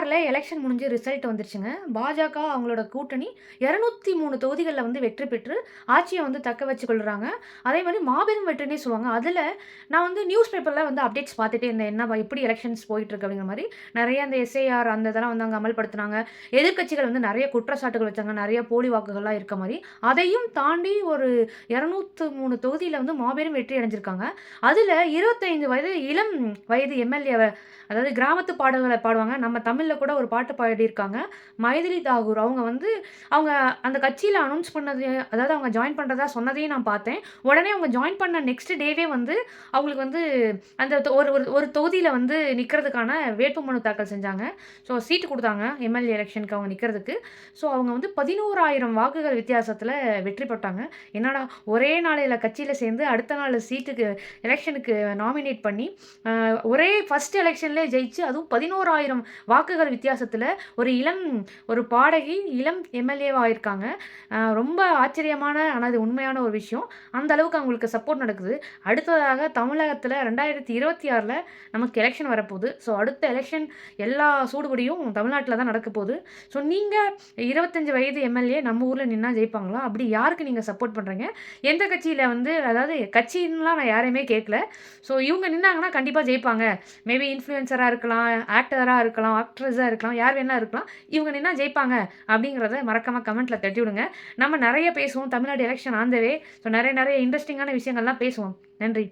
பீகார்ல எலக்ஷன் முடிஞ்சு ரிசல்ட் வந்துருச்சுங்க. பாஜக அவங்களோட கூட்டணி 203 தொகுதிகள்ல வந்து வெற்றி பெற்று ஆட்சிய வந்து தக்க வச்சுக் கொள்றாங்க. அதே மாரி மாபெரும் வெற்றின்னே சொல்லுவாங்க. அதுல நான் வந்து நியூஸ் பேப்பர்ல வந்து அப்டேட்ஸ் பார்த்துட்டே இருந்தேன். எப்படி எலக்ஷன்ஸ் போயிட்டுருக்கு அப்படிங்கிற மாரி. நெறைய அந்த எஸ்ஐஆர் அந்த இதெல்லாம் வந்து அங்க அமல்படுத்துனாங்க. எதிர்க்கட்சிகள் வந்து நெறைய குற்றச்சாட்டுகள் வச்சாங்க. நெறைய போலி வாக்குகள்லாம் இருக்க மாரி. அதையும் தாண்டி ஒரு 203 தொகுதியில வந்து மாபெரும் வெற்றி அடைஞ்சிருக்காங்க. அதுல 25 இளம் வயது எம்எல்ஏவ அதாவது கிராமத்து பாடல்கள பாடுவாங்க. நம்ம தமிழ்ல கூட ஒரு பாட்டு பாடியிருக்காங்க. மைதிலி தாகூர். அவங்க அந்த கட்சியில அனவுன்ஸ் பண்ணது அதாவது அவங்க ஜாயின் பண்றதா சொன்னதையும் நான் பார்த்தேன். உடனே அவங்க ஜாயின் பண்ண நெக்ஸ்ட் டேவே வந்து அவங்களுக்கு வந்து அந்த ஒரு ஒரு ஒரு தொகுதியில வந்து நிக்கிறதுக்கான வேட்புமனு தாக்கல் செஞ்சாங்க. ஸோ சீட்டு குடுத்தாங்க. எம்எல்ஏ எலக்ஷனுக்கு அவங்க நிக்கிறதுக்கு. ஸோ அவங்க வந்து 11,000 வாக்குகள் வித்தியாசத்தில வெற்றி பெற்றாங்க. என்னடா ஒரே நாளையில கட்சியில சேர்ந்து அடுத்த நாள் சீட்டுக்கு எலக்ஷனுக்கு நாமினேட் பண்ணி ஒரே ஃபர்ஸ்ட் எலக்ஷன்லேயே ஜெயிச்சு அதுவும் 11,000 வாக்குகள் வித்தியாசத்தில் ஒரு பாடகி இளம் எம்எல்ஏவா ஆயிருக்காங்க. ரொம்ப ஆச்சரியமான ஆனால் அது உண்மையான ஒரு விஷயம். அந்த அளவுக்கு அவங்களுக்கு சப்போர்ட் நடக்குது. அடுத்ததாக தமிழகத்தில் 2026ல் நமக்கு எலெக்ஷன் வரப்போகுது. ஸோ அடுத்த எலெக்ஷன் எல்லா சூடுபிடியும் தமிழ்நாட்டில் தான் நடக்க போகுது. ஸோ நீங்கள் 25 வயது எம்எல்ஏ நம்ம ஊரில் நின்னா ஜெயிப்பாங்களா? அப்படி யாருக்கு நீங்கள் சப்போர்ட் பண்ணுறீங்க? எந்த கட்சியில் வந்து அதாவது கட்சின்லாம் நான் யாரையுமே கேட்கல. ஸோ இவங்க நின்னாங்கன்னா கண்டிப்பாக ஜெயிப்பாங்க. மேபி இன்ஃப்ளூயன்சரா இருக்கலாம், ஆக்டரா இருக்கலாம், ஆக்ட்ரஸா இருக்கலாம், யார் வேணா இருக்கலாம். இவங்க நின்னா ஜெயிப்பாங்க அப்படிங்கிறத மறக்காம கமெண்ட்ல தட்டி விடுங்க. நம்ம நெறைய பேசுவோம். Tamil Nadu election on the way. So நெறைய இன்ட்ரஸ்டிங்கான விஷயங்கள்லாம் பேசுவோம். நன்றி.